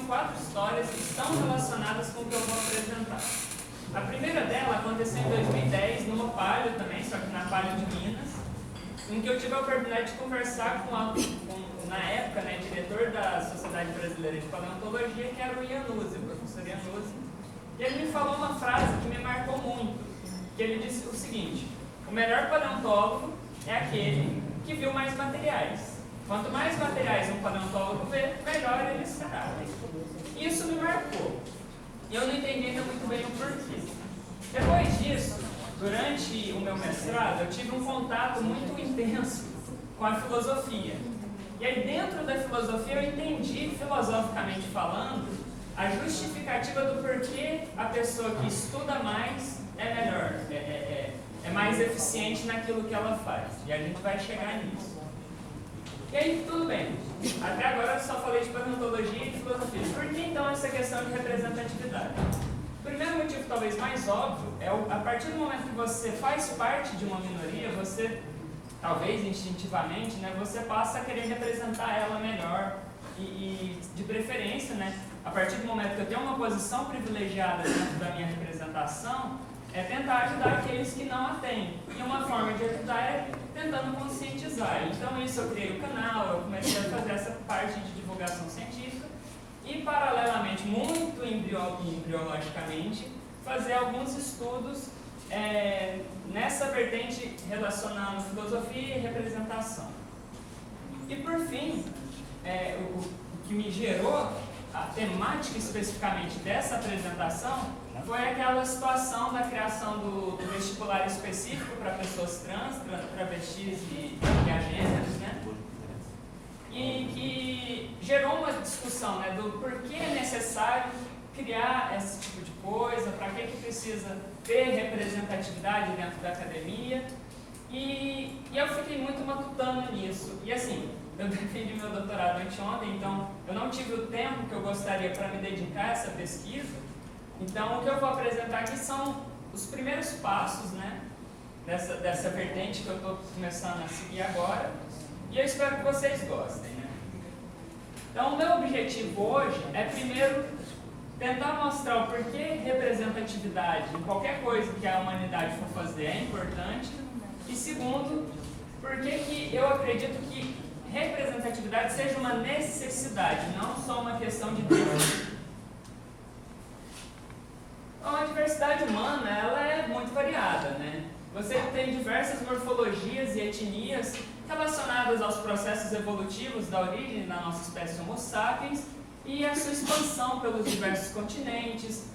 4 histórias que estão relacionadas com o que eu vou apresentar. A primeira dela aconteceu em 2010, numa Palio também, só que na Palio de Minas, em que eu tive a oportunidade de conversar na época, né, diretor da Sociedade Brasileira de Paleontologia, que era o Iannuzzi, o professor Iannuzzi. E ele me falou uma frase que me marcou muito, que ele disse o seguinte: o melhor paleontólogo é aquele que viu mais materiais. Quanto mais materiais um paleontólogo vê, melhor ele será. Isso me marcou. E eu não entendi ainda muito bem o porquê. Depois disso, durante o meu mestrado, eu tive um contato muito intenso com a filosofia. E aí, dentro da filosofia, eu entendi, filosoficamente falando, a justificativa do porquê a pessoa que estuda mais é melhor, é mais eficiente naquilo que ela faz. E a gente vai chegar nisso. E aí, tudo bem. Até agora eu só falei de paleontologia e de filosofia. Por que então essa questão de representatividade? O primeiro motivo, talvez mais óbvio, é a partir do momento que você faz parte de uma minoria, você, talvez instintivamente, né, você passa a querer representar ela melhor e de preferência, né, a partir do momento que eu tenho uma posição privilegiada dentro da minha representação, é tentar ajudar aqueles que não a têm. E uma forma de ajudar é tentando conscientizar. Então, isso eu criei o canal, eu comecei a fazer essa parte de divulgação científica e, paralelamente, muito embriologicamente, fazer alguns estudos nessa vertente relacionando filosofia e representação. E, por fim, o que me gerou a temática especificamente dessa apresentação foi aquela situação da criação do vestibular específico para pessoas trans, travestis e agêneros, né? E que gerou uma discussão, né, do porquê é necessário criar esse tipo de coisa, para que precisa ter representatividade dentro da academia. E eu fiquei muito matutando nisso. E assim, eu defendi meu doutorado anteontem, então eu não tive o tempo que eu gostaria para me dedicar a essa pesquisa. Então, o que eu vou apresentar aqui são os primeiros passos, né, dessa vertente que eu estou começando a seguir agora, e eu espero que vocês gostem, né? Então, o meu objetivo hoje é, primeiro, tentar mostrar o porquê representatividade em qualquer coisa que a humanidade for fazer é importante, e segundo, porquê que eu acredito que representatividade seja uma necessidade, não só uma questão de desejo. Então, a diversidade humana, ela é muito variada, né? Você tem diversas morfologias e etnias relacionadas aos processos evolutivos da origem da nossa espécie Homo sapiens e a sua expansão pelos diversos continentes,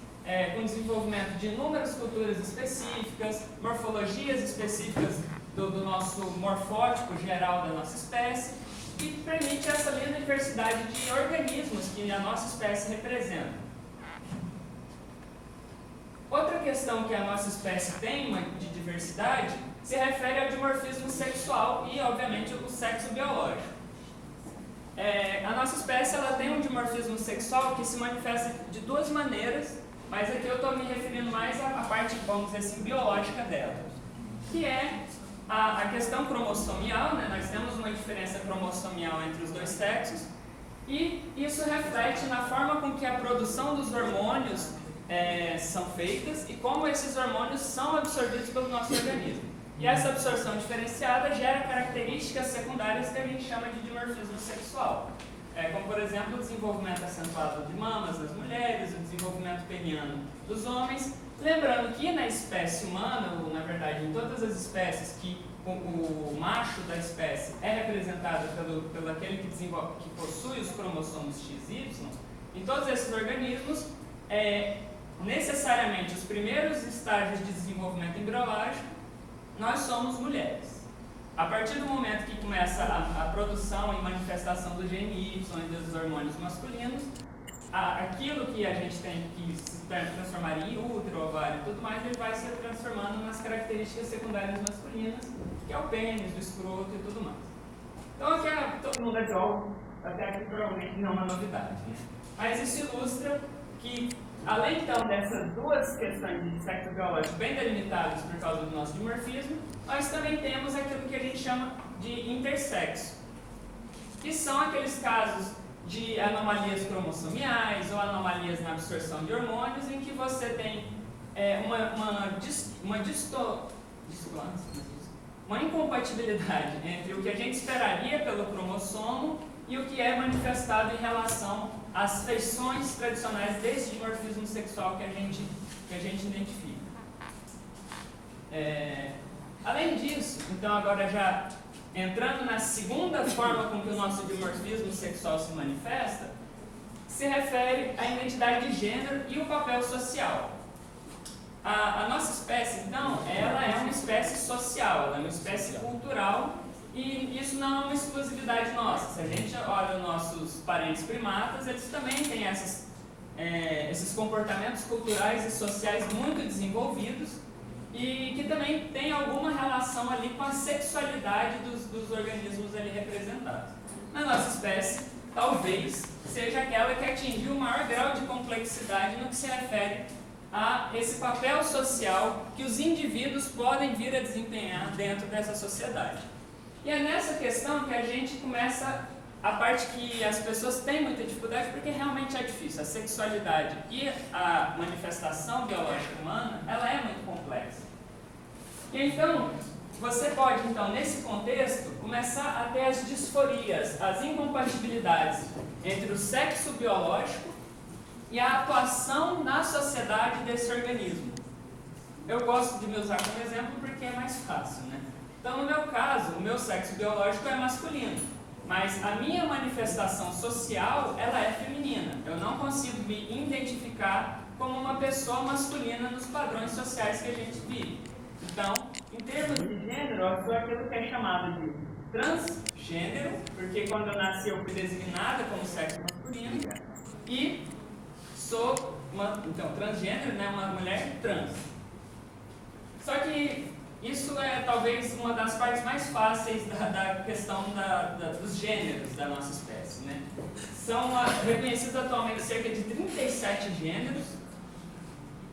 com o desenvolvimento de inúmeras culturas específicas, morfologias específicas do nosso morfótipo geral da nossa espécie, e permite essa linda diversidade de organismos que a nossa espécie representa. Outra questão que a nossa espécie tem de diversidade se refere ao dimorfismo sexual e, obviamente, o sexo biológico. A nossa espécie ela tem um dimorfismo sexual que se manifesta de duas maneiras, mas aqui eu estou me referindo mais à parte, vamos dizer assim, biológica dela, que é a questão cromossomial, né? Nós temos uma diferença cromossomial entre os dois sexos, e isso reflete na forma com que a produção dos hormônios são feitas e como esses hormônios são absorvidos pelo nosso organismo. E essa absorção diferenciada gera características secundárias que a gente chama de dimorfismo sexual. Como, por exemplo, o desenvolvimento acentuado de mamas das mulheres, o desenvolvimento peniano dos homens. Lembrando que na espécie humana, ou na verdade em todas as espécies que o macho da espécie é representado pelo aquele que possui os cromossomos XY, em todos esses organismos, necessariamente os primeiros estágios de desenvolvimento embriológico, nós somos mulheres. A partir do momento que começa a produção e manifestação do gene Y e dos hormônios masculinos, aquilo que a gente tem que se transformar em útero, ovário e tudo mais, ele vai se transformando nas características secundárias masculinas, que é o pênis, o escroto e tudo mais. Então aqui todo mundo é biólogo, até aqui provavelmente não é uma novidade, né? Mas isso ilustra que, além então dessas duas questões de sexo biológico bem delimitadas por causa do nosso dimorfismo, nós também temos aquilo que a gente chama de intersexo, que são aqueles casos de anomalias cromossomiais ou anomalias na absorção de hormônios, em que você tem uma incompatibilidade entre o que a gente esperaria pelo cromossomo e o que é manifestado em relação às feições tradicionais desse dimorfismo sexual que a gente identifica. Além disso, então agora já entrando na segunda forma com que o nosso dimorfismo sexual se manifesta, se refere à identidade de gênero e o papel social. A nossa espécie, então, ela é uma espécie social, ela é uma espécie cultural, e isso não é uma exclusividade nossa. Se a gente olha os nossos parentes primatas, eles também têm esses comportamentos culturais e sociais muito desenvolvidos, e que também tem alguma relação ali com a sexualidade dos organismos ali representados. Na nossa espécie, talvez seja aquela que atingiu o maior grau de complexidade no que se refere a esse papel social que os indivíduos podem vir a desempenhar dentro dessa sociedade. E é nessa questão que a gente começa a parte que as pessoas têm muita dificuldade, porque realmente é difícil. A sexualidade e a manifestação biológica humana, ela é muito complexa. E então, você pode, então, nesse contexto, começar a ter as disforias, as incompatibilidades entre o sexo biológico e a atuação na sociedade desse organismo. Eu gosto de me usar como exemplo porque é mais fácil, né? Então, no meu caso, o meu sexo biológico é masculino, mas a minha manifestação social, ela é feminina. Eu não consigo me identificar como uma pessoa masculina nos padrões sociais que a gente vive. Então, em termos de gênero, eu sou aquilo que é chamado de transgênero, porque quando eu nasci eu fui designada como sexo masculino, e sou transgênero, né, uma mulher trans. Só que isso é talvez uma das partes mais fáceis da questão dos gêneros da nossa espécie, né? São reconhecidos atualmente cerca de 37 gêneros,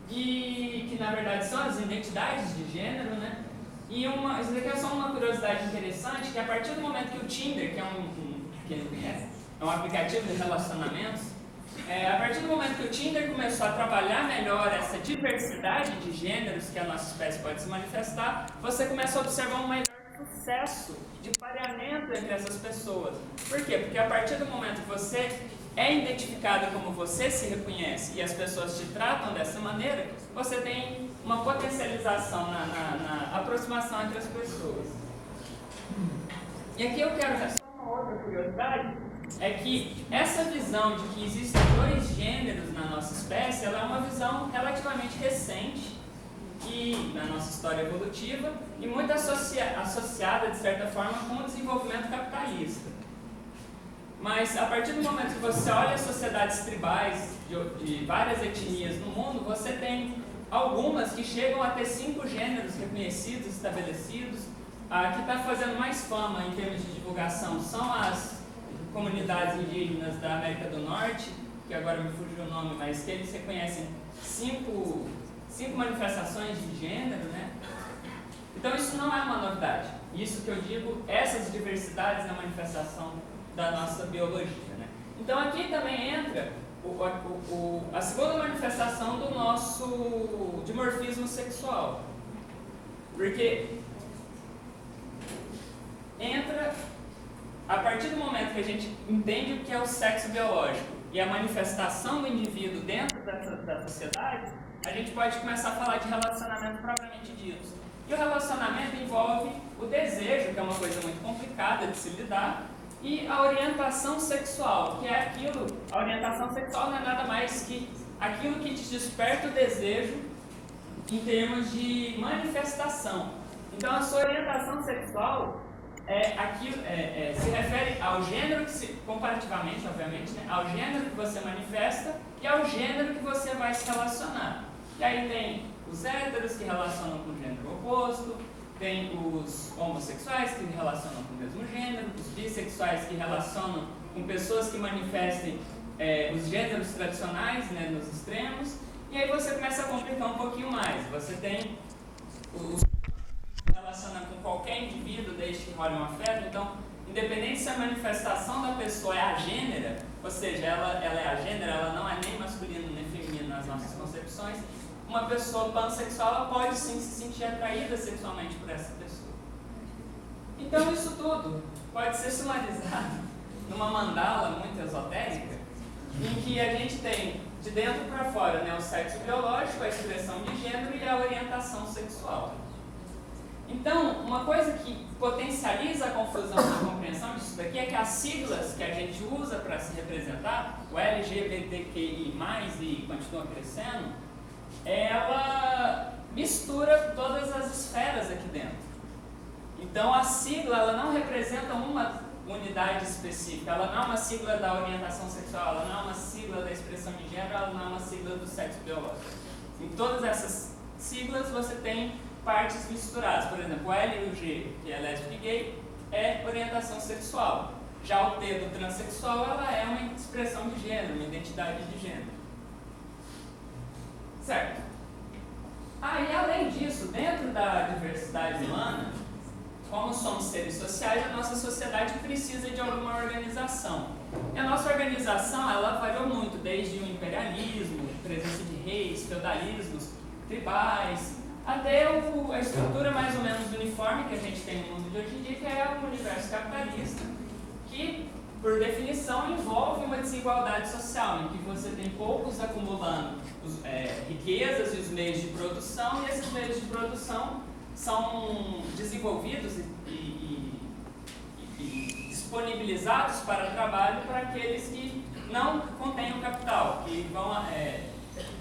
e que na verdade são as identidades de gênero, né? E isso daqui é só uma curiosidade interessante, que a partir do momento que o Tinder, que é quem não conhece, é um aplicativo de relacionamentos, a partir do momento que o Tinder começou a trabalhar melhor essa diversidade de gêneros que a nossa espécie pode se manifestar, você começa a observar um maior sucesso de pareamento entre essas pessoas. Por quê? Porque a partir do momento que você é identificado como você se reconhece e as pessoas te tratam dessa maneira, você tem uma potencialização na aproximação entre as pessoas. E aqui eu quero só uma outra curiosidade, é que essa visão de que existem dois gêneros na nossa espécie, ela é uma visão relativamente recente e na nossa história evolutiva e muito associada, de certa forma, com o desenvolvimento capitalista. Mas a partir do momento que você olha as sociedades tribais de várias etnias no mundo, você tem algumas que chegam a ter 5 gêneros reconhecidos, estabelecidos. A que está fazendo mais fama em termos de divulgação são as comunidades indígenas da América do Norte, que agora me fugiu o nome, mas que eles reconhecem 5 manifestações de gênero, né? Então isso não é uma novidade. Isso que eu digo, essas diversidades na manifestação da nossa biologia, né? Então aqui também entra a segunda manifestação do nosso dimorfismo sexual. Porque entra a partir do momento que a gente entende o que é o sexo biológico e a manifestação do indivíduo dentro da sociedade, a gente pode começar a falar de relacionamento propriamente dito. E o relacionamento envolve o desejo, que é uma coisa muito complicada de se lidar, e a orientação sexual, que é a orientação sexual não é nada mais que aquilo que te desperta o desejo em termos de manifestação. Então a sua orientação sexual se refere ao gênero comparativamente, obviamente, né, ao gênero que você manifesta e ao gênero que você vai se relacionar. E aí tem os héteros que relacionam com o gênero oposto, tem os homossexuais que relacionam com o mesmo gênero, os bissexuais que relacionam com pessoas que manifestem os gêneros tradicionais, né, nos extremos, e aí você começa a complicar um pouquinho mais. Você tem os relacionando com qualquer indivíduo desde que rola um afeto, então, independente se a manifestação da pessoa é agênera, ou seja, ela é agênera, ela não é nem masculina nem feminina nas nossas concepções, uma pessoa pansexual ela pode sim se sentir atraída sexualmente por essa pessoa. Então isso tudo pode ser sumarizado numa mandala muito esotérica, em que a gente tem de dentro para fora, né, o sexo biológico, a expressão de gênero e a orientação sexual. Então, uma coisa que potencializa a confusão na compreensão disso daqui é que as siglas que a gente usa para se representar, o LGBTQI+, e continua crescendo, ela mistura todas as esferas aqui dentro. Então, a sigla ela não representa uma unidade específica, ela não é uma sigla da orientação sexual, ela não é uma sigla da expressão de gênero, ela não é uma sigla do sexo biológico. Em todas essas siglas você tem partes misturadas. Por exemplo, o L e o G, que é lésbico e gay, é orientação sexual. Já o T do transexual, ela é uma expressão de gênero, uma identidade de gênero. Certo? E além disso, dentro da diversidade humana, como somos seres sociais, a nossa sociedade precisa de alguma organização. E a nossa organização, ela variou muito, desde o imperialismo, presença de reis, feudalismos, tribais, até a estrutura mais ou menos uniforme que a gente tem no mundo de hoje em dia, que é o universo capitalista, que, por definição, envolve uma desigualdade social, em que você tem poucos acumulando riquezas e os meios de produção, e esses meios de produção são desenvolvidos e disponibilizados para trabalho para aqueles que não contêm o capital, que vão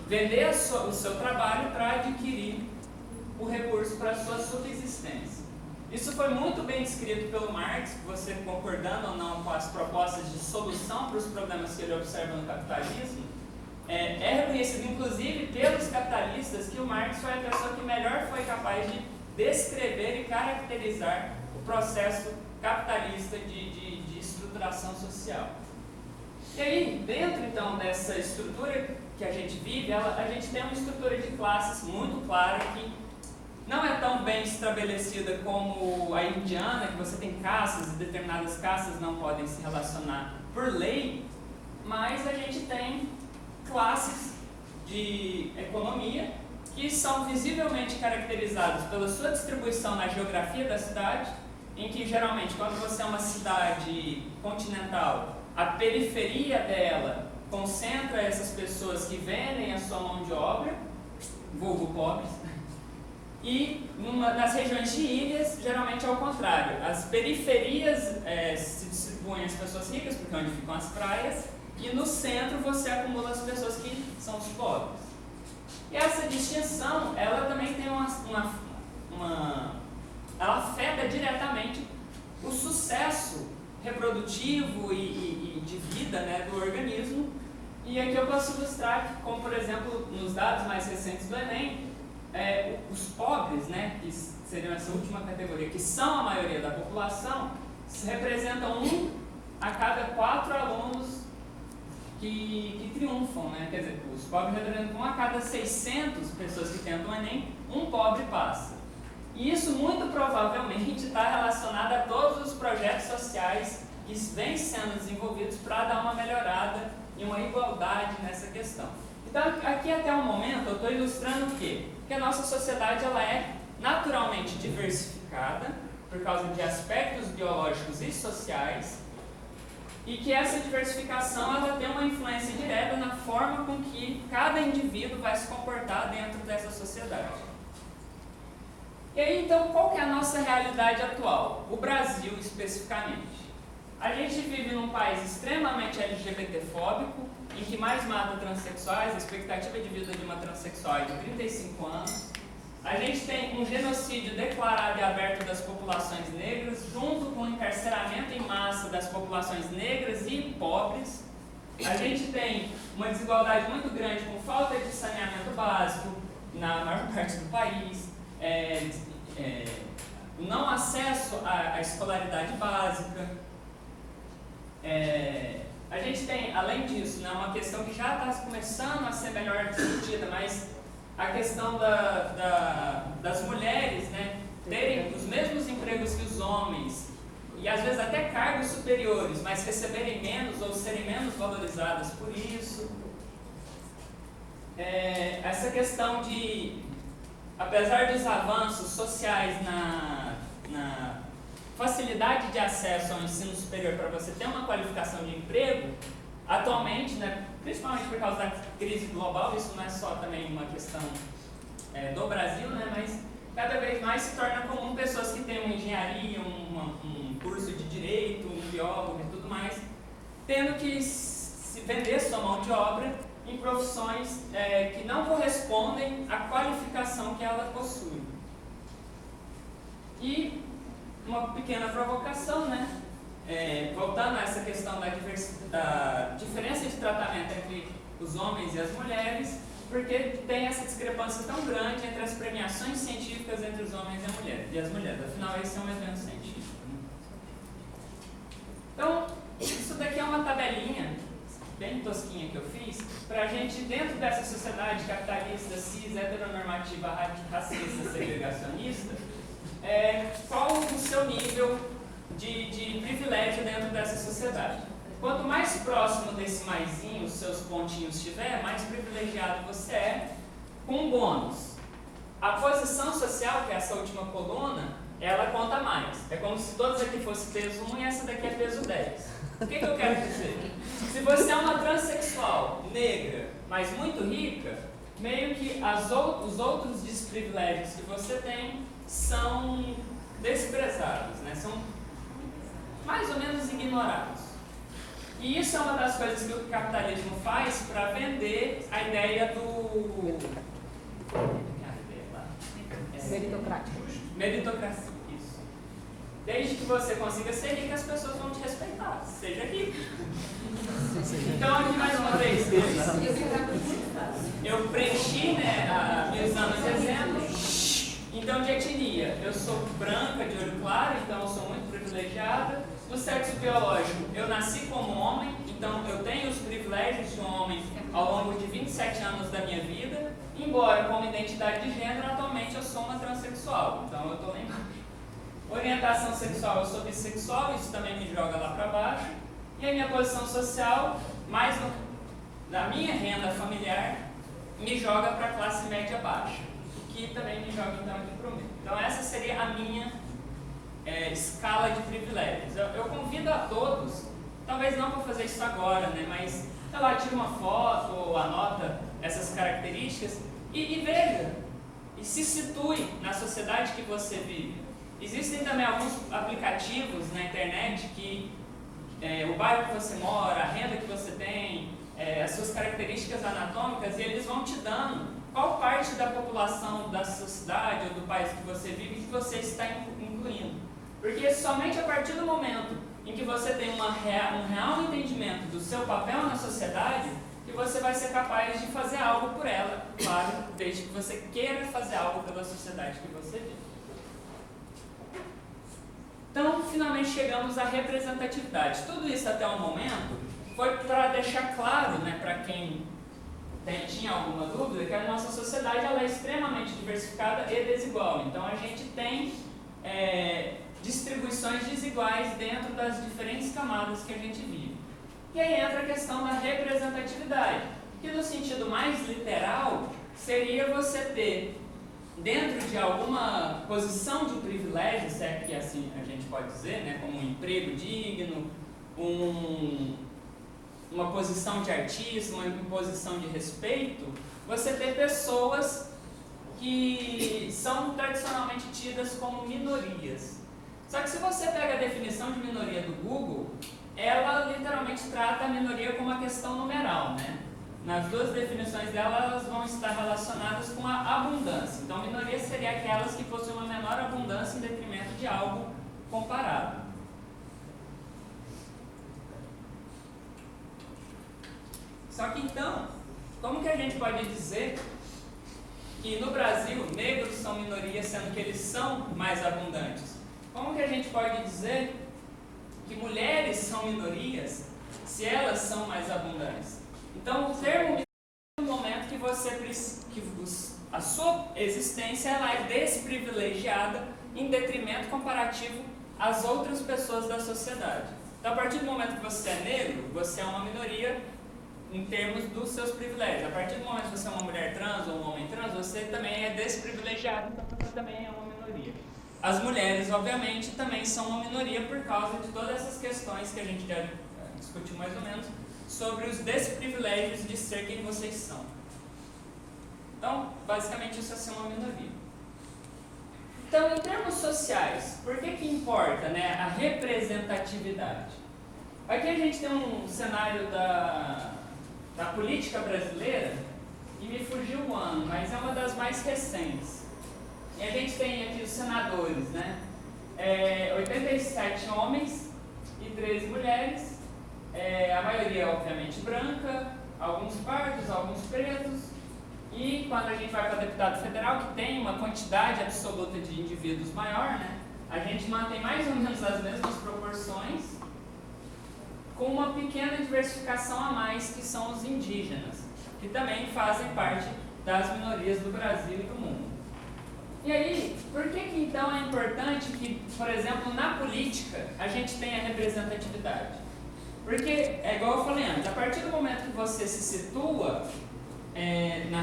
vender o seu trabalho para adquirir o recurso para a sua subsistência. Isso foi muito bem descrito pelo Marx, você concordando ou não com as propostas de solução para os problemas que ele observa no capitalismo, é reconhecido inclusive pelos capitalistas que o Marx foi a pessoa que melhor foi capaz de descrever e caracterizar o processo capitalista de estruturação social. E aí, dentro então dessa estrutura que a gente vive, a gente tem uma estrutura de classes muito clara que não é tão bem estabelecida como a indiana, que você tem castas e determinadas castas não podem se relacionar por lei, mas a gente tem classes de economia que são visivelmente caracterizadas pela sua distribuição na geografia da cidade, em que geralmente quando você é uma cidade continental, a periferia dela concentra essas pessoas que vendem a sua mão de obra, vulgo pobres, e nas regiões de ilhas, geralmente é o contrário. As periferias se distribuem as pessoas ricas, porque é onde ficam as praias, e no centro você acumula as pessoas que são os pobres. E essa distinção, ela também tem ela afeta diretamente o sucesso reprodutivo e de vida, né, do organismo. E aqui eu posso ilustrar, como por exemplo, nos dados mais recentes do Enem, os pobres, né, que seriam essa última categoria, que são a maioria da população, representam 1 a cada 4 alunos que triunfam, né? Quer dizer, os pobres representam 1 a cada 600 pessoas que tentam o Enem, um pobre passa. E isso muito provavelmente está relacionado a todos os projetos sociais que vêm sendo desenvolvidos para dar uma melhorada e uma igualdade nessa questão. Então, aqui até o momento, eu estou ilustrando o quê? Que a nossa sociedade ela é naturalmente diversificada por causa de aspectos biológicos e sociais, e que essa diversificação ela tem uma influência direta na forma com que cada indivíduo vai se comportar dentro dessa sociedade. E aí, então, qual que é a nossa realidade atual? O Brasil, especificamente. A gente vive num país extremamente LGBT-fóbico, em que mais mata transexuais, a expectativa de vida de uma transexual é de 35 anos. A gente tem um genocídio declarado e aberto das populações negras, junto com o encarceramento em massa das populações negras e pobres. A gente tem uma desigualdade muito grande com falta de saneamento básico na maior parte do país, não acesso à escolaridade básica. A gente tem, além disso, né, uma questão que já está começando a ser melhor discutida, mas a questão das mulheres, né, terem os mesmos empregos que os homens, e às vezes até cargos superiores, mas receberem menos ou serem menos valorizadas por isso. Essa questão de, apesar dos avanços sociais na facilidade de acesso ao ensino superior para você ter uma qualificação de emprego, atualmente, né, principalmente por causa da crise global, isso não é só também uma questão do Brasil, né, mas cada vez mais se torna comum pessoas que têm uma engenharia, um curso de direito, um biólogo e tudo mais, tendo que se vender sua mão de obra em profissões que não correspondem à qualificação que ela possui. E uma pequena provocação, né? Voltando a essa questão da diferença de tratamento entre os homens e as mulheres, porque tem essa discrepância tão grande entre as premiações científicas entre os homens e as mulheres. Afinal, esse é um evento científico. Né? Então, isso daqui é uma tabelinha bem tosquinha que eu fiz, para a gente, dentro dessa sociedade capitalista, cis, heteronormativa, racista, segregacionista, qual o seu nível de privilégio dentro dessa sociedade. Quanto mais próximo desse maisinho, os seus pontinhos estiver, mais privilegiado você é, com um bônus. A posição social, que é essa última coluna, ela conta mais. É como se todos aqui fossem peso 1 e essa daqui é peso 10. O que eu quero dizer? Se você é uma transexual negra, mas muito rica, meio que os outros desprivilégios que você tem são desprezados, né? São mais ou menos ignorados. E isso é uma das coisas que o capitalismo faz para vender a ideia do... Meritocracia, isso. Desde que você consiga ser rico, as pessoas vão te respeitar. Seja rico. Então, aqui mais uma vez, eu preenchi, né, meus anos de exemplo. Então, de etnia, eu sou branca, de olho claro, então eu sou muito privilegiada. No sexo biológico, eu nasci como homem, então eu tenho os privilégios de um homem ao longo de 27 anos da minha vida, embora como identidade de gênero, atualmente eu sou uma transexual, então eu estou lá embaixo. Orientação sexual, eu sou bissexual, isso também me joga lá para baixo. E a minha posição social, mais da minha renda familiar, me joga para a classe média baixa, que também me joga então aqui para o meio. Então essa seria a minha escala de privilégios. Eu convido a todos, talvez não para fazer isso agora, né, mas sei lá, tira uma foto ou anota essas características e veja, e se situe na sociedade que você vive. Existem também alguns aplicativos na internet que o bairro que você mora, a renda que você tem, as suas características anatômicas, e eles vão te dando qual parte da população da sua cidade ou do país que você vive que você está incluindo. Porque somente a partir do momento em que você tem um real entendimento do seu papel na sociedade, que você vai ser capaz de fazer algo por ela, claro, desde que você queira fazer algo pela sociedade que você vive. Então, finalmente chegamos à representatividade. Tudo isso até o momento foi para deixar claro, né, para quem tinha alguma dúvida, que a nossa sociedade ela é extremamente diversificada e desigual. Então, a gente tem distribuições desiguais dentro das diferentes camadas que a gente vive. E aí entra a questão da representatividade, que no sentido mais literal seria você ter, dentro de alguma posição de privilégio, se é que assim a gente pode dizer, né, como um emprego digno, uma posição de artista, uma posição de respeito, você ter pessoas que são tradicionalmente tidas como minorias. Só que se você pega a definição de minoria do Google, ela literalmente trata a minoria como uma questão numeral, né? Nas duas definições dela, elas vão estar relacionadas com a abundância. Então, minoria seria aquelas que possuem uma menor abundância em detrimento de algo comparado. Só que então, como que a gente pode dizer que no Brasil negros são minorias, sendo que eles são mais abundantes? Como que a gente pode dizer que mulheres são minorias se elas são mais abundantes? Então, o termo é no momento que a sua existência ela é desprivilegiada em detrimento comparativo as outras pessoas da sociedade. Então, a partir do momento que você é negro, você é uma minoria em termos dos seus privilégios. A partir do momento que você é uma mulher trans ou um homem trans, você também é desprivilegiado, então você também é uma minoria. As mulheres, obviamente, também são uma minoria por causa de todas essas questões que a gente já discutiu mais ou menos sobre os desprivilégios de ser quem vocês são. Então, basicamente, isso é ser uma minoria. Então, em termos sociais, por que importa, né, a representatividade? Aqui a gente tem um cenário da política brasileira, e me fugiu o ano, mas é uma das mais recentes. E a gente tem aqui os senadores, né? 87 homens e 13 mulheres, a maioria obviamente branca, alguns pardos, alguns pretos, e quando a gente vai para deputado federal, que tem uma quantidade absoluta de indivíduos maior, né? A gente mantém mais ou menos as mesmas proporções, com uma pequena diversificação a mais, que são os indígenas, que também fazem parte das minorias do Brasil e do mundo. E aí, por que então é importante que, por exemplo, na política, a gente tenha representatividade? Porque, é igual eu falei antes, a partir do momento que você se situa na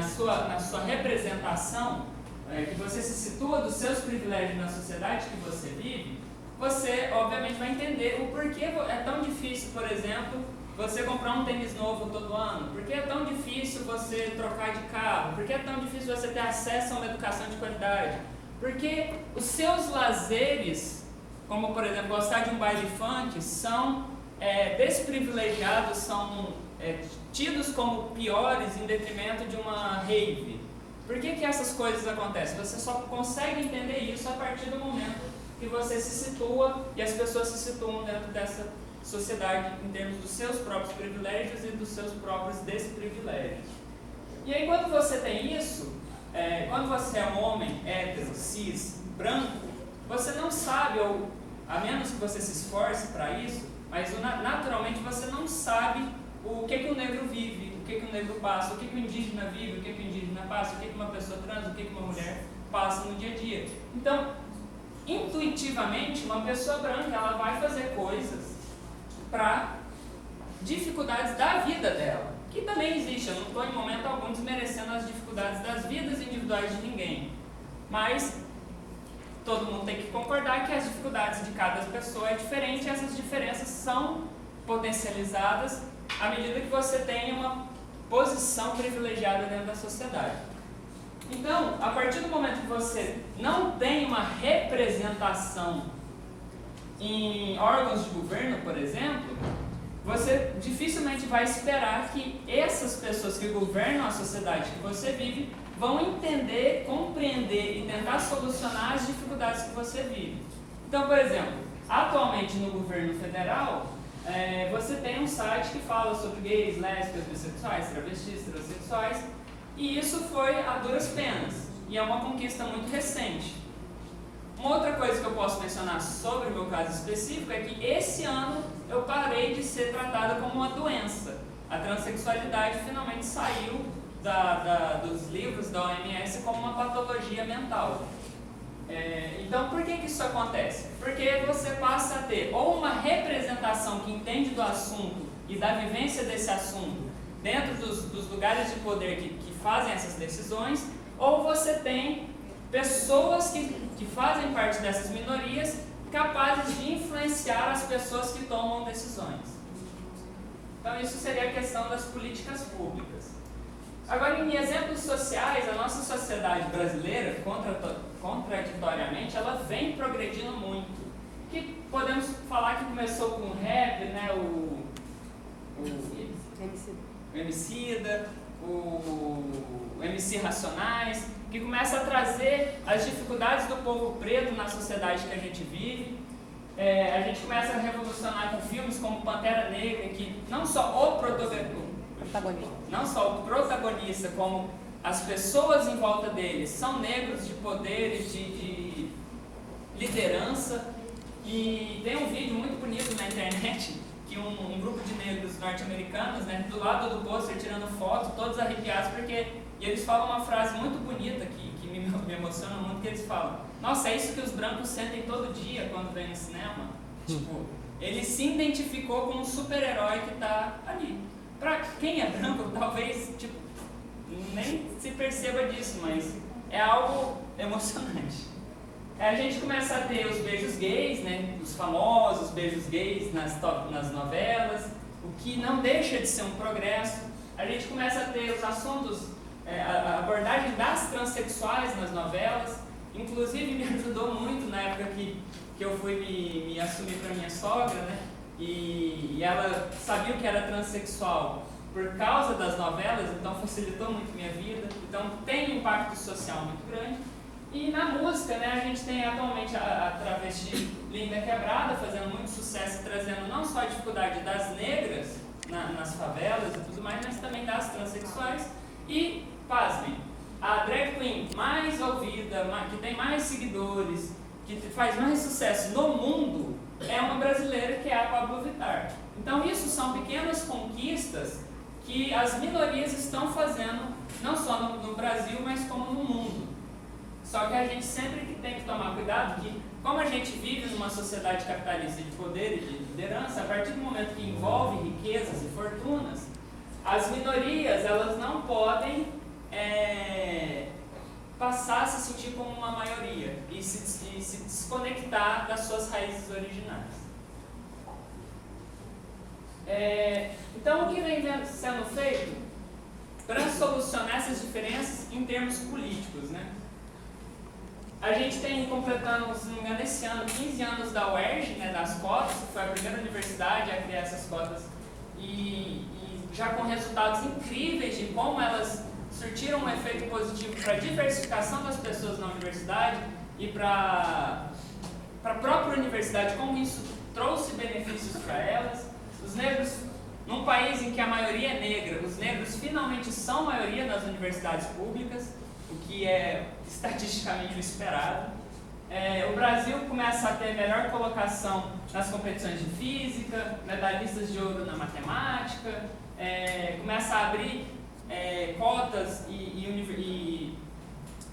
sua representação, que você se situa dos seus privilégios na sociedade que você vive, você, obviamente, vai entender o porquê é tão difícil, por exemplo, você comprar um tênis novo todo ano, por que é tão difícil você trocar de carro, por que é tão difícil você ter acesso a uma educação de qualidade, porque os seus lazeres, como, por exemplo, gostar de um baile funk, são desprivilegiados, são tidos como piores em detrimento de uma rave. Por que essas coisas acontecem? Você só consegue entender isso a partir do momento que você se situa e as pessoas se situam dentro dessa sociedade em termos dos seus próprios privilégios e dos seus próprios desprivilégios. E aí, quando você tem isso, quando você é um homem hétero, cis, branco, você não sabe, ou a menos que você se esforce para isso, mas naturalmente você não sabe o que o negro vive, o que o negro passa, o que o indígena vive, o que o indígena passa, o que uma pessoa trans, o que uma mulher passa no dia a dia. Então, intuitivamente, uma pessoa branca ela vai fazer coisas para dificuldades da vida dela, que também existe. Eu não estou em momento algum desmerecendo as dificuldades das vidas individuais de ninguém, mas todo mundo tem que concordar que as dificuldades de cada pessoa é diferente e essas diferenças são potencializadas à medida que você tem uma posição privilegiada dentro da sociedade. Então, a partir do momento que você não tem uma representação em órgãos de governo, por exemplo, você dificilmente vai esperar que essas pessoas que governam a sociedade que você vive vão entender, compreender e tentar solucionar as dificuldades que você vive. Então, por exemplo, atualmente no governo federal, você tem um site que fala sobre gays, lésbicas, bissexuais, travestis, transexuais, e isso foi a duras penas, e é uma conquista muito recente. Uma outra coisa que eu posso mencionar sobre o meu caso específico é que esse ano eu parei de ser tratada como uma doença. A transexualidade finalmente saiu dos livros da OMS como uma patologia mental. Então, por que isso acontece? Porque você passa a ter ou uma representação que entende do assunto e da vivência desse assunto dentro dos lugares de poder que fazem essas decisões, ou você tem pessoas que fazem parte dessas minorias capazes de influenciar as pessoas que tomam decisões. Então, isso seria a questão das políticas públicas. Agora, em exemplos sociais, a nossa sociedade brasileira, contraditoriamente, ela vem progredindo muito. Que podemos falar que começou com o rap, né, o Emicida, o MC Racionais, que começa a trazer as dificuldades do povo preto na sociedade que a gente vive. A gente começa a revolucionar com filmes como Pantera Negra, que não só o protagonista, como as pessoas em volta dele são negros de poder e de liderança. E tem um vídeo muito bonito na internet que um grupo de negros norte-americanos, né, do lado do pôster tirando foto, todos arrepiados, porque eles falam uma frase muito bonita que me emociona muito, que eles falam, nossa, é isso que os brancos sentem todo dia quando vem no cinema? Tipo, ele se identificou com um super-herói que está ali. Para quem é branco, talvez, tipo, nem se perceba disso, mas é algo emocionante. A gente começa a ter os beijos gays, né, os famosos beijos gays nas novelas, o que não deixa de ser um progresso. A gente começa a ter os assuntos, a abordagem das transexuais nas novelas. Inclusive me ajudou muito na época que eu fui me assumir para minha sogra, né, e ela sabia o que era transexual por causa das novelas, então facilitou muito minha vida. Então tem um impacto social muito grande. E na música, né, a gente tem atualmente a travesti Linda Quebrada fazendo muito sucesso, trazendo não só a dificuldade das negras nas favelas e tudo mais, mas também das transexuais. E, pasmem, a drag queen mais ouvida, que tem mais seguidores, que faz mais sucesso no mundo, é uma brasileira, que é a Pablo Vittar. Então isso são pequenas conquistas que as minorias estão fazendo, não só no Brasil, mas como no mundo. Só que a gente sempre tem que tomar cuidado que, como a gente vive numa sociedade capitalista de poder e de liderança, a partir do momento que envolve riquezas e fortunas, as minorias elas não podem passar a se sentir como uma maioria e se desconectar das suas raízes originais. Então, o que vem sendo feito para solucionar essas diferenças em termos políticos, né? A gente tem completando, se não me engano, esse ano, 15 anos da UERJ, né, das cotas, que foi a primeira universidade a criar essas cotas, e já com resultados incríveis de como elas surtiram um efeito positivo para a diversificação das pessoas na universidade e para a própria universidade, como isso trouxe benefícios para elas. Os negros, num país em que a maioria é negra, os negros finalmente são maioria nas universidades públicas, o que é estatisticamente o esperado. O Brasil começa a ter melhor colocação nas competições de física, medalhistas de ouro na matemática, começa a abrir cotas e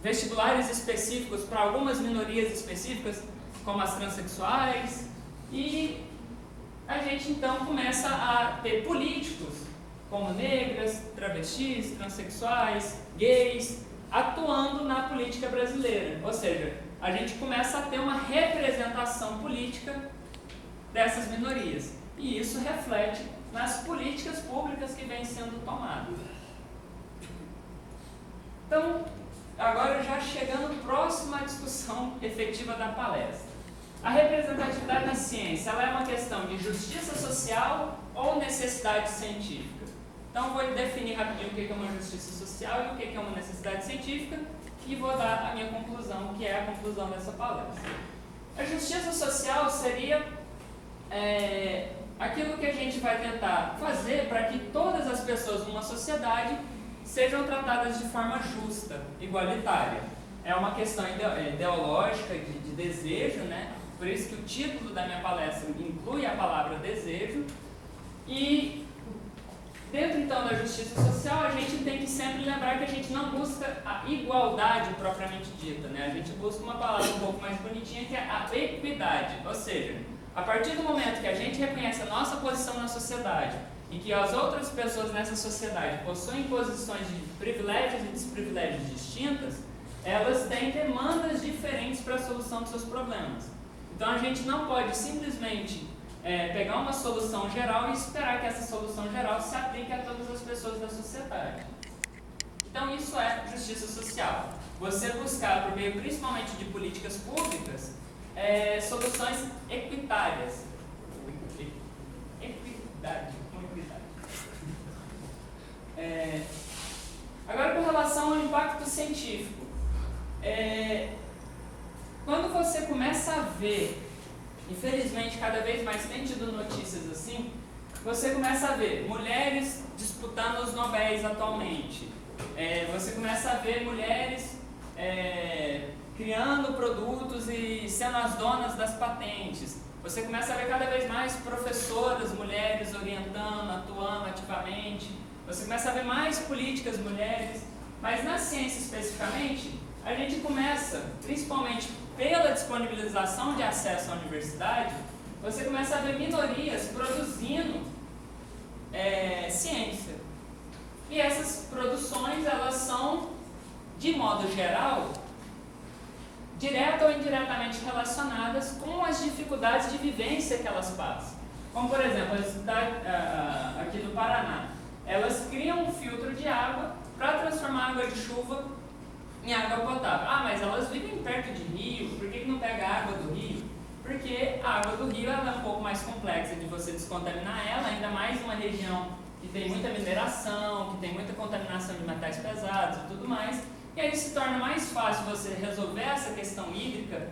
vestibulares específicos para algumas minorias específicas, como as transexuais, e a gente então começa a ter políticos como negras, travestis, transexuais, gays, atuando na política brasileira. Ou seja, a gente começa a ter uma representação política dessas minorias. E isso reflete nas políticas públicas que vêm sendo tomadas. Então, agora já chegando próximo à discussão efetiva da palestra. A representatividade na ciência, ela é uma questão de justiça social ou necessidade científica? Então, vou definir rapidinho o que é uma justiça social e o que é uma necessidade científica e vou dar a minha conclusão, que é a conclusão dessa palestra. A justiça social seria aquilo que a gente vai tentar fazer para que todas as pessoas numa sociedade sejam tratadas de forma justa, igualitária. É uma questão ideológica, de desejo, né? Por isso que o título da minha palestra inclui a palavra desejo. E dentro então da justiça social, a gente tem que sempre lembrar que a gente não busca a igualdade propriamente dita, né? A gente busca uma palavra um pouco mais bonitinha, que é a equidade. Ou seja, a partir do momento que a gente reconhece a nossa posição na sociedade e que as outras pessoas nessa sociedade possuem posições de privilégios e desprivilégios distintas, elas têm demandas diferentes para a solução dos seus problemas. Então a gente não pode simplesmente pegar uma solução geral e esperar que essa solução geral se aplique a todas as pessoas da sociedade. Então isso é justiça social. Você buscar, por meio principalmente de políticas públicas, soluções equitárias. Equidade. Agora, com relação ao impacto científico. Quando você começa a ver, infelizmente cada vez mais tem tido notícias assim, você começa a ver mulheres disputando os Nobéis atualmente, você começa a ver mulheres criando produtos e sendo as donas das patentes, você começa a ver cada vez mais professoras mulheres orientando, atuando ativamente, você começa a ver mais políticas mulheres, mas na ciência especificamente, a gente começa, principalmente pela disponibilização de acesso à universidade, você começa a ver minorias produzindo ciência. E essas produções, elas são, de modo geral, direta ou indiretamente relacionadas com as dificuldades de vivência que elas passam. Como, por exemplo, a cidade aqui do Paraná, elas criam um filtro de água para transformar a água de chuva em água potável. Ah, mas elas vivem perto de rio, por que não pega a água do rio? Porque a água do rio ela é um pouco mais complexa de você descontaminar ela, ainda mais numa região que tem muita mineração, que tem muita contaminação de metais pesados e tudo mais. E aí se torna mais fácil você resolver essa questão hídrica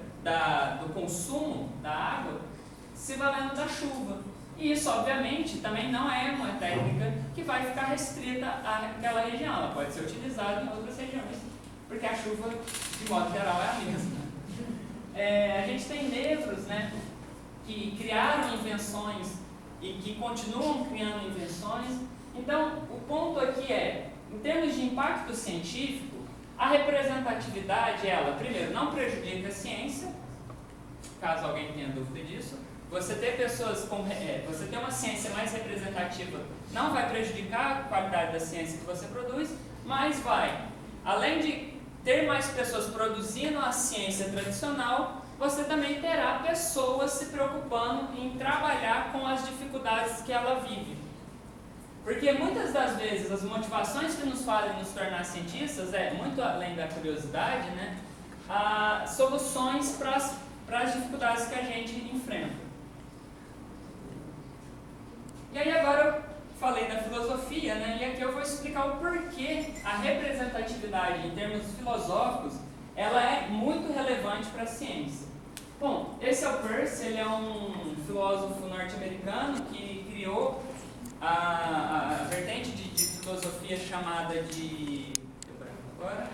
do consumo da água se valendo da chuva. E isso, obviamente, também não é uma técnica que vai ficar restrita àquela região. Ela pode ser utilizada em outras regiões, porque a chuva, de modo geral, é a mesma. A gente tem negros, né, que criaram invenções e que continuam criando invenções. Então, o ponto aqui é, em termos de impacto científico, a representatividade, ela, primeiro, não prejudica a ciência, caso alguém tenha dúvida disso. Você ter pessoas você ter uma ciência mais representativa não vai prejudicar a qualidade da ciência que você produz, mas vai, além de ter mais pessoas produzindo a ciência tradicional, você também terá pessoas se preocupando em trabalhar com as dificuldades que ela vive. Porque muitas das vezes as motivações que nos fazem nos tornar cientistas muito além da curiosidade, né, soluções para as dificuldades que a gente enfrenta. E aí agora eu falei da filosofia, né, e aqui eu vou explicar o porquê a representatividade em termos filosóficos ela é muito relevante para a ciência. Bom, esse é o Peirce, ele é um filósofo norte-americano que criou a vertente de filosofia chamada de... Deu branco agora,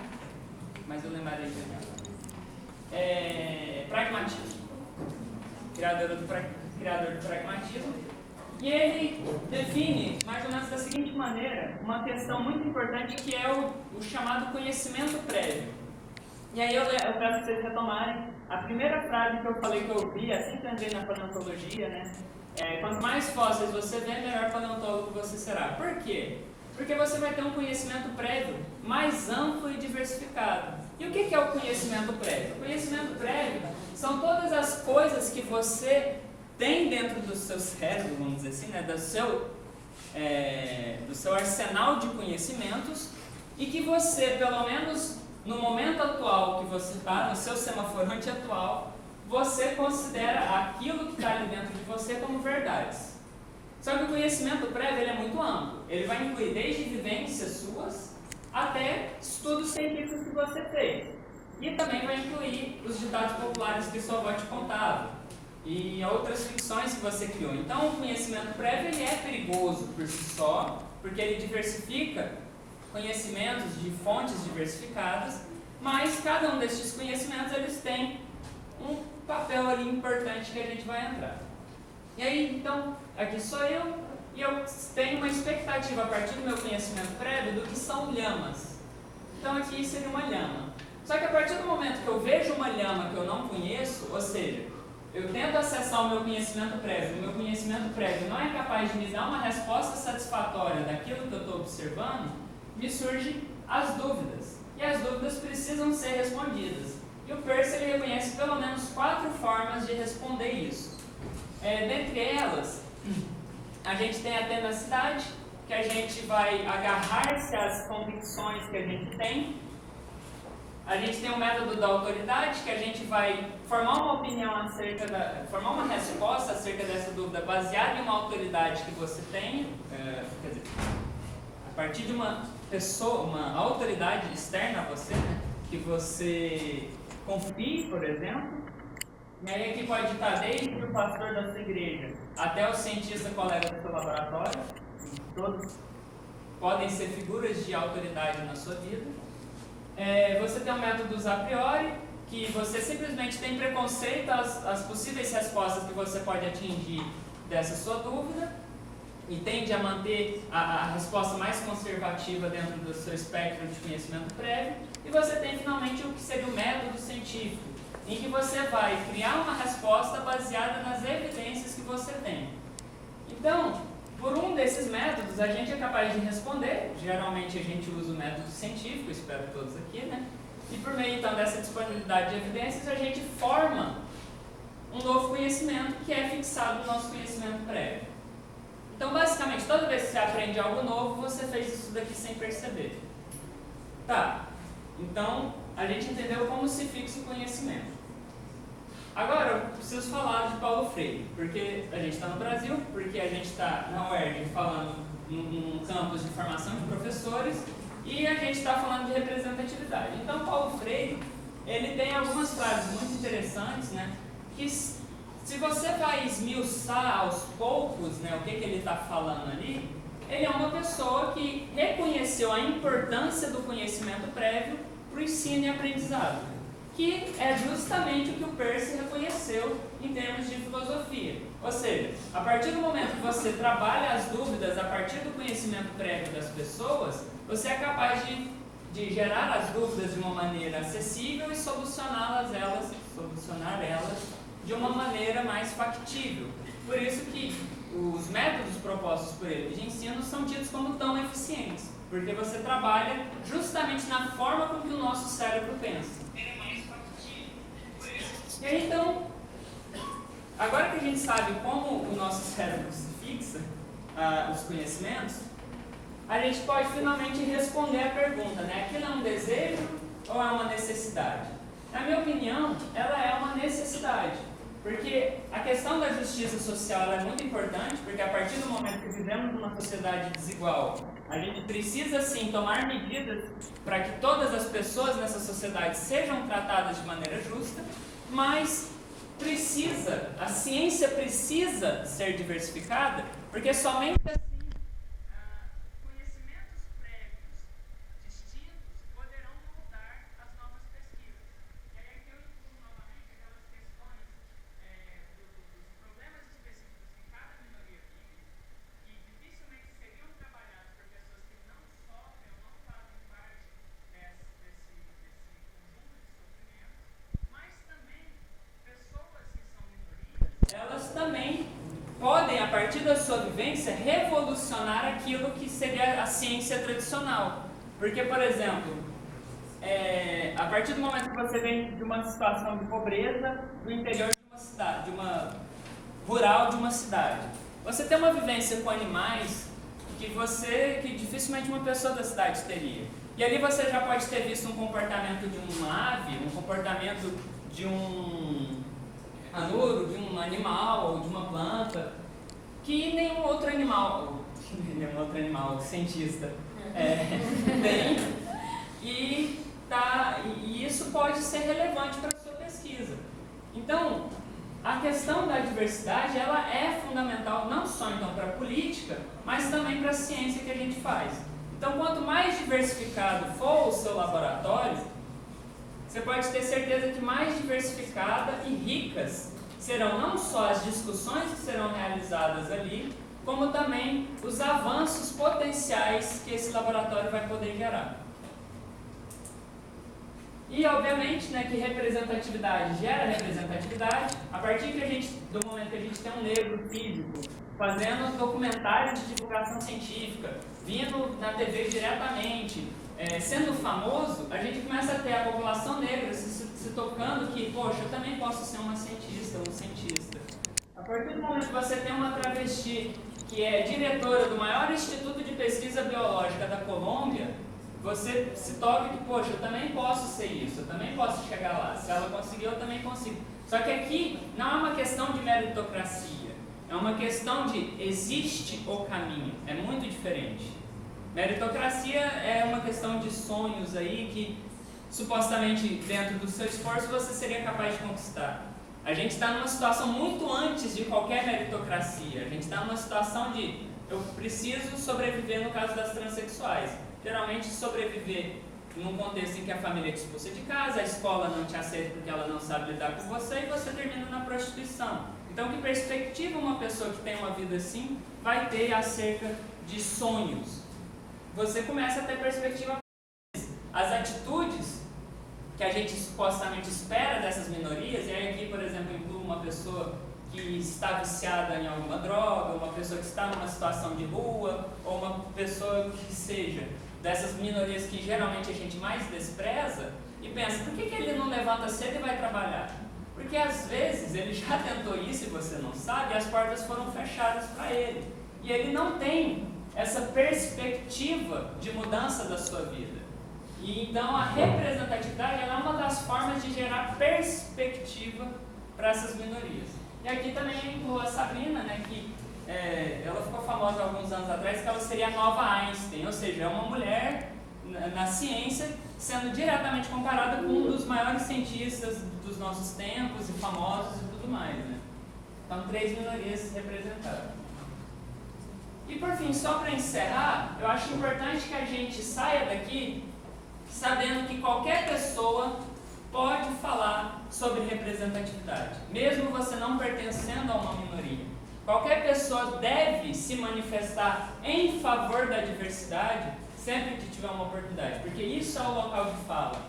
mas eu lembrarei de pragmatismo. Criador do pragmatismo. E ele define, mais ou menos da seguinte maneira, uma questão muito importante que é o chamado conhecimento prévio. E aí eu peço para vocês retomarem a primeira frase que eu falei que eu ouvi assim que eu entrei na paleontologia, né? Quanto mais fósseis você vê, melhor paleontólogo você será. Por quê? Porque você vai ter um conhecimento prévio mais amplo e diversificado. E o que é o conhecimento prévio? O conhecimento prévio são todas as coisas que você tem dentro do seu cérebro, vamos dizer assim, né? do seu arsenal de conhecimentos e que você, pelo menos no momento atual que você está, no seu semaforante atual, você considera aquilo que está ali dentro de você como verdades. Só que o conhecimento prévio ele é muito amplo. Ele vai incluir desde vivências suas até estudos científicos que você fez. E também vai incluir os ditados populares que sua avó te contava e outras ficções que você criou. Então, o conhecimento prévio ele é perigoso por si só, porque ele diversifica conhecimentos de fontes diversificadas, mas cada um desses conhecimentos eles têm um papel ali importante que a gente vai entrar. E aí, então, aqui sou eu e eu tenho uma expectativa a partir do meu conhecimento prévio do que são lhamas. Então, aqui seria uma lhama. Só que a partir do momento que eu vejo uma lhama que eu não conheço, ou seja, eu tento acessar o meu conhecimento prévio, o meu conhecimento prévio não é capaz de me dar uma resposta satisfatória daquilo que eu estou observando, me surgem as dúvidas. E as dúvidas precisam ser respondidas. E o Peirce ele reconhece pelo menos 4 formas de responder isso. Dentre elas, a gente tem a tenacidade, que a gente vai agarrar-se às convicções que a gente tem. A gente tem o método da autoridade, que a gente vai formar uma opinião formar uma resposta acerca dessa dúvida baseada em uma autoridade que você tenha, quer dizer, a partir de uma pessoa, uma autoridade externa a você, né, que você confie, por exemplo. E aí aqui pode estar desde o pastor da sua igreja até o cientista colega do seu laboratório. Todos podem ser figuras de autoridade na sua vida. Você tem o método a priori, que você simplesmente tem preconceito às possíveis respostas que você pode atingir dessa sua dúvida. e tende a manter a resposta mais conservativa dentro do seu espectro de conhecimento prévio. E você tem finalmente o que seria o método científico, em que você vai criar uma resposta baseada nas evidências que você tem. Então, por um desses métodos, a gente é capaz de responder. Geralmente a gente usa o método científico, espero todos aqui, né? E por meio então dessa disponibilidade de evidências, a gente forma um novo conhecimento que é fixado no nosso conhecimento prévio. Então, basicamente, toda vez que você aprende algo novo, você fez isso daqui sem perceber. Tá, então a gente entendeu como se fixa o conhecimento. Agora, eu preciso falar de Paulo Freire, porque a gente está no Brasil, porque a gente está na UERJ falando num campus de formação de professores e a gente está falando de representatividade. Então, Paulo Freire, ele tem algumas frases muito interessantes, né, que se você vai esmiuçar aos poucos, né, o que ele está falando ali, ele é uma pessoa que reconheceu a importância do conhecimento prévio para o ensino e aprendizado, que é justamente o que o Peirce reconheceu em termos de filosofia. Ou seja, a partir do momento que você trabalha as dúvidas a partir do conhecimento prévio das pessoas, você é capaz de gerar as dúvidas de uma maneira acessível e solucionar elas de uma maneira mais factível. Por isso que os métodos propostos por ele de ensino são tidos como tão eficientes, porque você trabalha justamente na forma com que o nosso cérebro pensa. Ele é mais factível. E aí, então, agora que a gente sabe como o nosso cérebro se fixa os conhecimentos, a gente pode finalmente responder a pergunta, né? Aquilo é um desejo ou é uma necessidade? Na minha opinião, ela é uma necessidade. Porque a questão da justiça social é muito importante, porque a partir do momento que vivemos numa sociedade desigual, a gente precisa sim tomar medidas para que todas as pessoas nessa sociedade sejam tratadas de maneira justa, mas a ciência precisa ser diversificada, porque somente assim conhecimentos prévios distintos poderão moldar as novas pesquisas. E aí aqui eu incluo novamente aquelas questões dos problemas específicos que cada minoria vive, que dificilmente seriam trabalhados por pessoas que não sofrem ou não fazem parte desse conjunto de sofrimentos, mas também pessoas que são minorias, elas também podem, a partir da sua vivência, revolucionar aquilo que seria a ciência tradicional. Porque, por exemplo, a partir do momento que você vem de uma situação de pobreza no interior de uma cidade, rural de uma cidade, você tem uma vivência com animais que dificilmente uma pessoa da cidade teria. E ali você já pode ter visto um comportamento de uma ave, um comportamento de um anuro, de um animal ou de uma planta, que nenhum outro animal cientista tem. E isso pode ser relevante para a sua pesquisa. Então, a questão da diversidade, ela é fundamental não só então para a política, mas também para a ciência que a gente faz. Então, quanto mais diversificado for o seu laboratório, você pode ter certeza que mais diversificada e ricas serão não só as discussões que serão realizadas ali, como também os avanços potenciais que esse laboratório vai poder gerar. E, obviamente, né, que representatividade gera representatividade. A partir do momento que a gente tem um negro físico fazendo documentários de divulgação científica, vindo na TV diretamente, sendo famoso, a gente começa a ter a população negra se tocando que, poxa, eu também posso ser uma cientista, um cientista. A partir do momento que você tem uma travesti que é diretora do maior instituto de pesquisa biológica da Colômbia, você se toca que, poxa, eu também posso ser isso, eu também posso chegar lá. Se ela conseguiu, eu também consigo. Só que aqui não é uma questão de meritocracia, é uma questão de existe o caminho, é muito diferente. Meritocracia é uma questão de sonhos aí que, supostamente, dentro do seu esforço, você seria capaz de conquistar. A gente está numa situação muito antes de qualquer meritocracia. A gente está numa situação de eu preciso sobreviver no caso das transexuais. Geralmente sobreviver num contexto em que a família te expulsa de casa, a escola não te aceita porque ela não sabe lidar com você e você termina na prostituição. Então, que perspectiva uma pessoa que tem uma vida assim vai ter acerca de sonhos? Você começa a ter perspectiva. As atitudes que a gente supostamente espera dessas minorias, e aí aqui, por exemplo, inclui uma pessoa que está viciada em alguma droga, uma pessoa que está numa situação de rua, ou uma pessoa que seja dessas minorias que geralmente a gente mais despreza, e pensa, por que ele não levanta cedo e vai trabalhar? Porque às vezes ele já tentou isso e você não sabe, e as portas foram fechadas para ele. E ele não tem essa perspectiva de mudança da sua vida. E então a representatividade ela é uma das formas de gerar perspectiva para essas minorias. E aqui também incluo a Sabrina, né, que ela ficou famosa há alguns anos atrás, que ela seria a nova Einstein, ou seja, é uma mulher na ciência sendo diretamente comparada com um dos maiores cientistas dos nossos tempos e famosos e tudo mais, né? Então, 3 minorias representadas. E por fim, só para encerrar, eu acho importante que a gente saia daqui sabendo que qualquer pessoa pode falar sobre representatividade, mesmo você não pertencendo a uma minoria. Qualquer pessoa deve se manifestar em favor da diversidade sempre que tiver uma oportunidade, porque isso é o local de fala.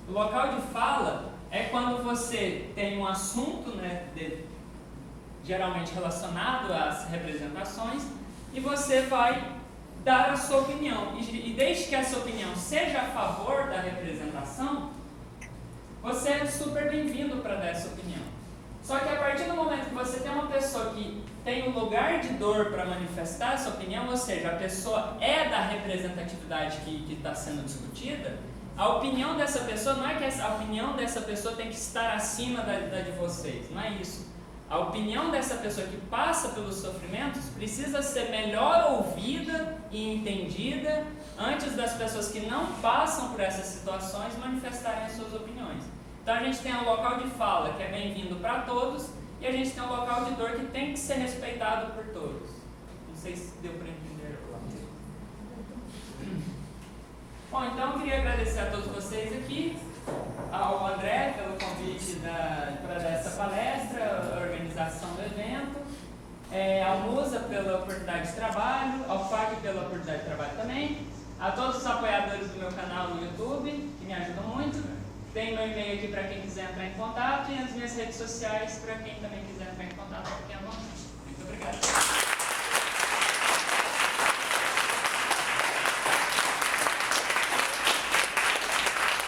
O local de fala é quando você tem um assunto, né, geralmente relacionado às representações, e você vai dar a sua opinião. E desde que essa opinião seja a favor da representação, você é super bem-vindo para dar essa opinião. Só que a partir do momento que você tem uma pessoa que tem um lugar de dor para manifestar essa opinião, ou seja, a pessoa é da representatividade que está sendo discutida, a opinião dessa pessoa não é que a opinião dessa pessoa tem que estar acima da de vocês, não é isso. A opinião dessa pessoa que passa pelos sofrimentos precisa ser melhor ouvida e entendida antes das pessoas que não passam por essas situações manifestarem as suas opiniões. Então a gente tem um local de fala que é bem-vindo para todos e a gente tem um local de dor que tem que ser respeitado por todos. Não sei se deu para entender. Bom, então eu queria agradecer a todos vocês aqui, ao André pelo convite para dar essa palestra, a organização do evento, ao Musa pela oportunidade de trabalho, ao FAG pela oportunidade de trabalho também, a todos os apoiadores do meu canal no YouTube, que me ajudam muito. Tem meu e-mail aqui para quem quiser entrar em contato e as minhas redes sociais para quem também quiser entrar em contato, fiquem à vontade. Muito obrigado.